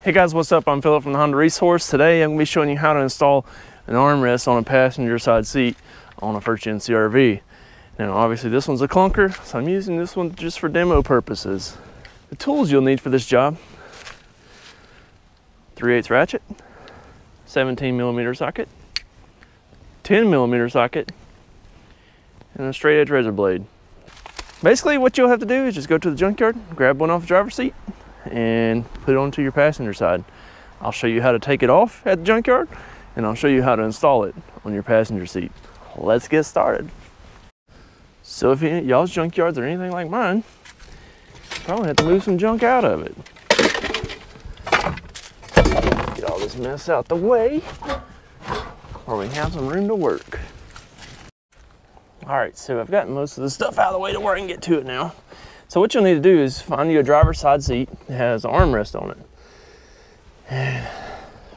Hey guys, what's up? I'm Philip from the Honda Resource. Today I'm going to be showing you how to install an armrest on a passenger side seat on a first-gen CRV. Now obviously this one's a clunker, so I'm using this one just for demo purposes. The tools you'll need for this job: 3/8 ratchet, 17mm socket, 10mm socket, and a straight edge razor blade. Basically what you'll have to do is just go to the junkyard, grab one off the driver's seat, and put it onto your passenger side. I'll show you how to take it off at the junkyard, and I'll show you how to install it on your passenger seat. Let's get started. So if y'all's junkyards are anything like mine, you probably have to move some junk out of it. Get all this mess out the way, or we have some room to work. All right, so I've gotten most of the stuff out of the way to where I can get to it now. So what you'll need to do is find you a driver's side seat that has an armrest on it. And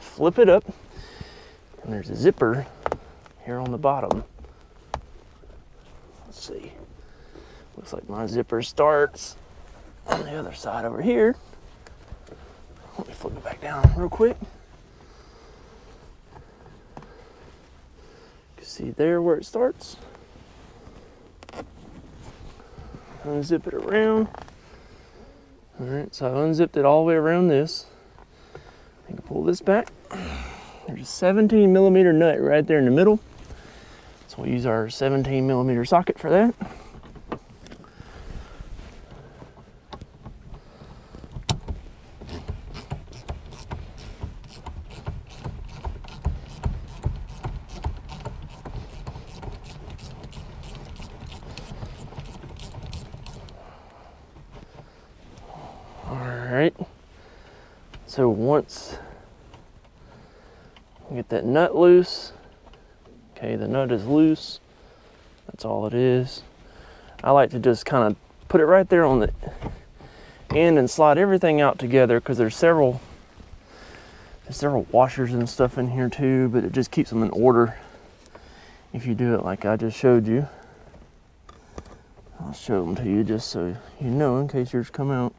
flip it up, and there's a zipper here on the bottom. Let's see. Looks like my zipper starts on the other side over here. Let me flip it back down real quick. You can see there where it starts. Unzip it around. All right, so I unzipped it all the way around this. I can pull this back. There's a 17mm nut right there in the middle. So we'll use our 17mm socket for that. Alright, so once you get that nut loose, okay, the nut is loose, that's all it is. I like to just kind of put it right there on the end and slide everything out together, because there's several washers and stuff in here too, but it just keeps them in order if you do it like I just showed you. I'll show them to you just so you know in case yours come out.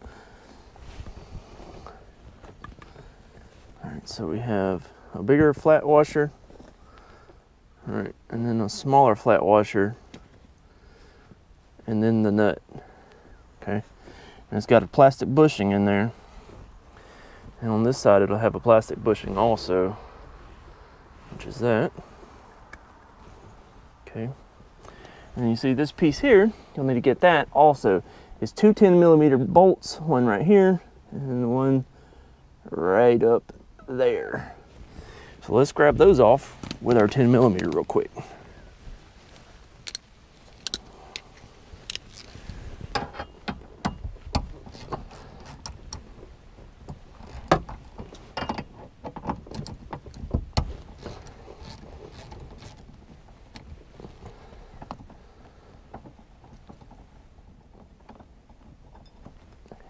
Alright, so we have a bigger flat washer, alright, and then a smaller flat washer, and then the nut, okay, and it's got a plastic bushing in there, and on this side it'll have a plastic bushing also, which is that, okay, and you see this piece here, you'll need to get that also. It's two 10mm bolts, one right here, and one right up there. So let's grab those off with our 10mm real quick.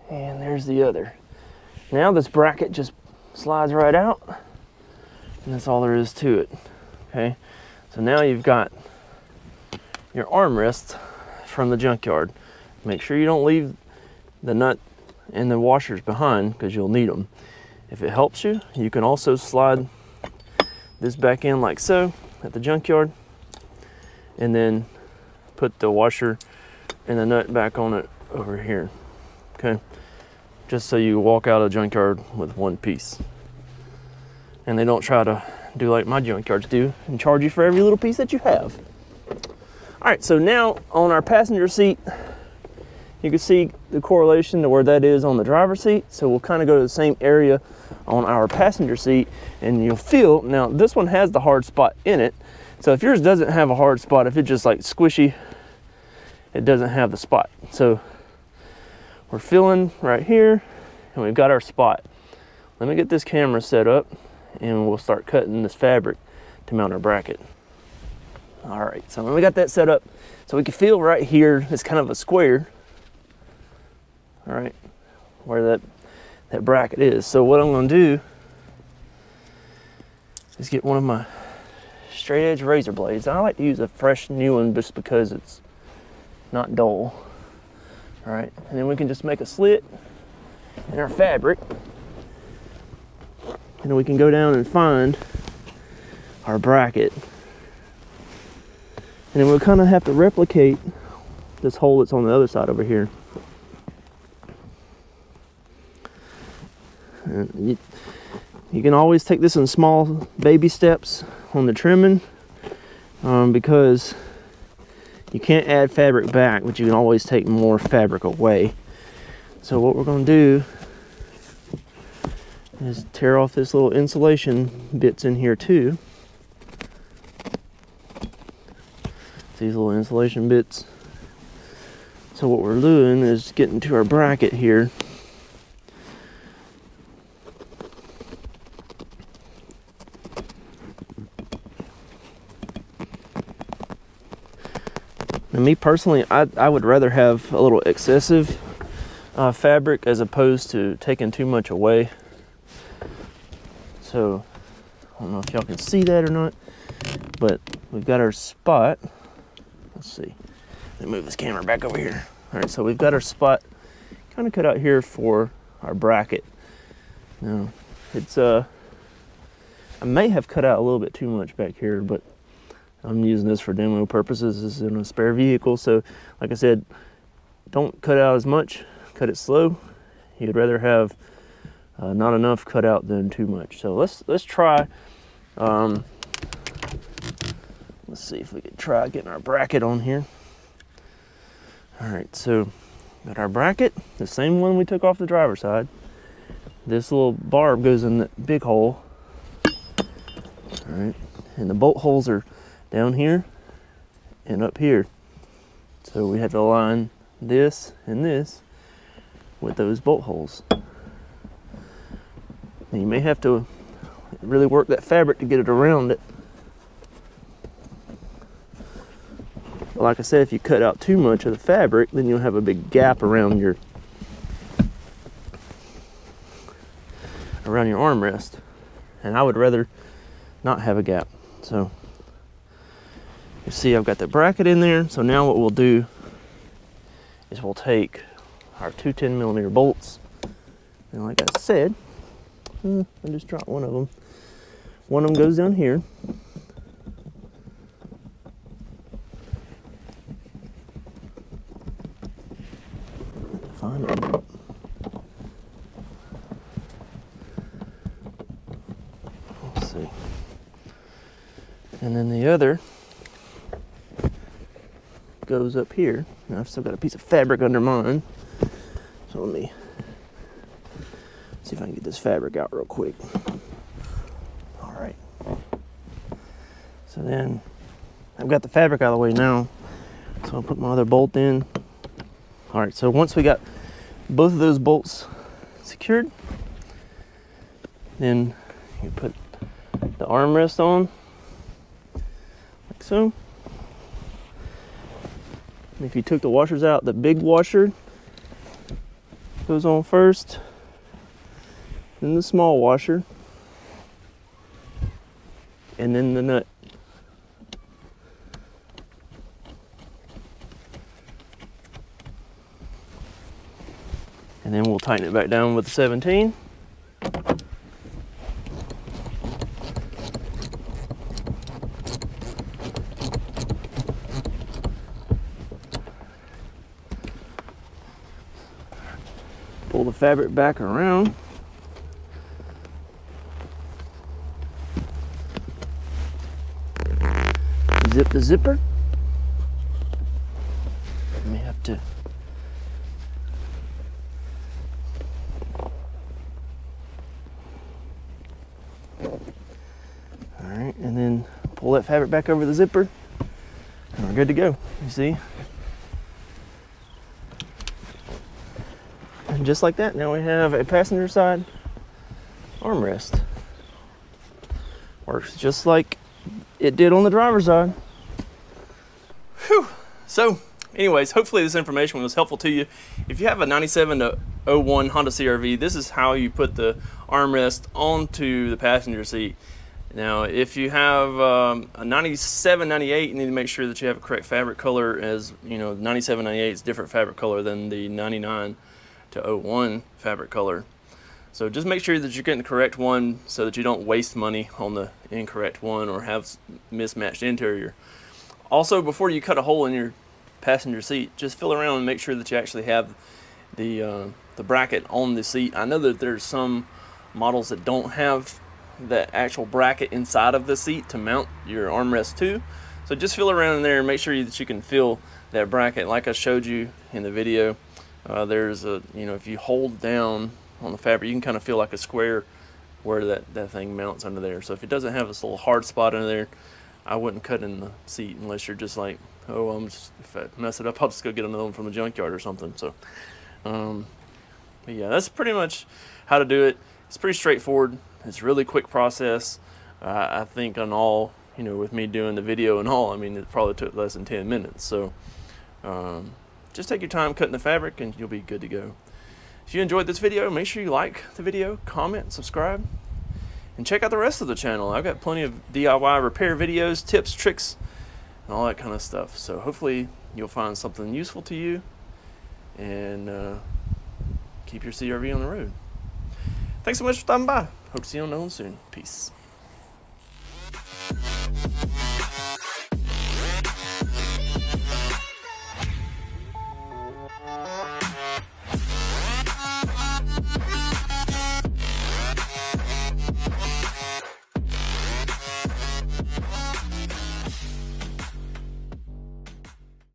And there's the other. Now this bracket just slides right out, and that's all there is to it. Okay, so now you've got your armrest from the junkyard. Make sure you don't leave the nut and the washers behind, because you'll need them. If it helps you, you can also slide this back in like so at the junkyard, and then put the washer and the nut back on it over here. Okay, just so you walk out of the junkyard with one piece. And they don't try to do like my junkyards do and charge you for every little piece that you have. All right, so now on our passenger seat, you can see the correlation to where that is on the driver's seat. So we'll kind of go to the same area on our passenger seat, and you'll feel, now this one has the hard spot in it. So if yours doesn't have a hard spot, if it's just like squishy, it doesn't have the spot. So we're feeling right here, and we've got our spot. Let me get this camera set up, and we'll start cutting this fabric to mount our bracket. All right, so when we got that set up, so we can feel right here, it's kind of a square, all right, where that bracket is. So what I'm gonna do is get one of my straight edge razor blades. I like to use a fresh new one just because it's not dull. All right, and then we can just make a slit in our fabric and then we can go down and find our bracket. And then we'll kind of have to replicate this hole that's on the other side over here. And you can always take this in small baby steps on the trimming, because you can't add fabric back, but you can always take more fabric away. So what we're going to do is tear off this little insulation bits in here too. These little insulation bits. So what we're doing is getting to our bracket here. And me personally, I would rather have a little excessive fabric as opposed to taking too much away. So I don't know if y'all can see that or not, but we've got our spot. Let's see. Let me move this camera back over here. All right, so we've got our spot kind of cut out here for our bracket. Now, it's I may have cut out a little bit too much back here, but I'm using this for demo purposes. This is in a spare vehicle, so like I said, don't cut out as much. Cut it slow. You'd rather have not enough cut out than too much. So let's try. Let's see if we can try getting our bracket on here. All right, so got our bracket, the same one we took off the driver's side. This little barb goes in the big hole. All right, and the bolt holes are down here and up here. So we have to align this and this with those bolt holes. And you may have to really work that fabric to get it around it. But like I said, if you cut out too much of the fabric, then you'll have a big gap around your armrest. And I would rather not have a gap. So you see I've got the bracket in there. So now what we'll do is we'll take our two 10mm bolts, and like I said, I just dropped one of them. One of them goes down here. Find it. Let's see. And then the other goes up here. Now I've still got a piece of fabric under mine. So let me see if I can get this fabric out real quick. All right. So then I've got the fabric out of the way now. So I'll put my other bolt in. All right, so once we got both of those bolts secured, then you put the armrest on, like so. And if you took the washers out, the big washer goes on first, then the small washer, and then the nut. And then we'll tighten it back down with the 17. Pull the fabric back around. Zip the zipper. You may have to Alright, and then pull that fabric back over the zipper, and we're good to go. You see? And just like that, now we have a passenger side armrest. Works just like it did on the driver's side. Whew. So, anyways, hopefully this information was helpful to you. If you have a 97 to 01 Honda CRV, this is how you put the armrest onto the passenger seat. Now, if you have a 97, 98, you need to make sure that you have a correct fabric color, as you know, 97, 98 is different fabric color than the 99 to 01 fabric color. So just make sure that you're getting the correct one so that you don't waste money on the incorrect one or have mismatched interior. Also, before you cut a hole in your passenger seat, just feel around and make sure that you actually have the bracket on the seat. I know that there's some models that don't have that actual bracket inside of the seat to mount your armrest to. So just feel around in there and make sure that you can feel that bracket. Like I showed you in the video, there's a, if you hold down on the fabric, you can kind of feel like a square where that thing mounts under there. So if it doesn't have this little hard spot under there, I wouldn't cut in the seat unless you're just like, oh, if I mess it up, I'll just go get another one from the junkyard or something. So, but yeah, that's pretty much how to do it. It's pretty straightforward. It's a really quick process. I think on all, with me doing the video and all, I mean, it probably took less than 10 minutes. So just take your time cutting the fabric and you'll be good to go. If you enjoyed this video, make sure you like the video, comment, subscribe, and check out the rest of the channel. I've got plenty of DIY repair videos, tips, tricks, and all that kind of stuff. So hopefully you'll find something useful to you and keep your CRV on the road. Thanks so much for stopping by. Hope to see you on the road soon. Peace.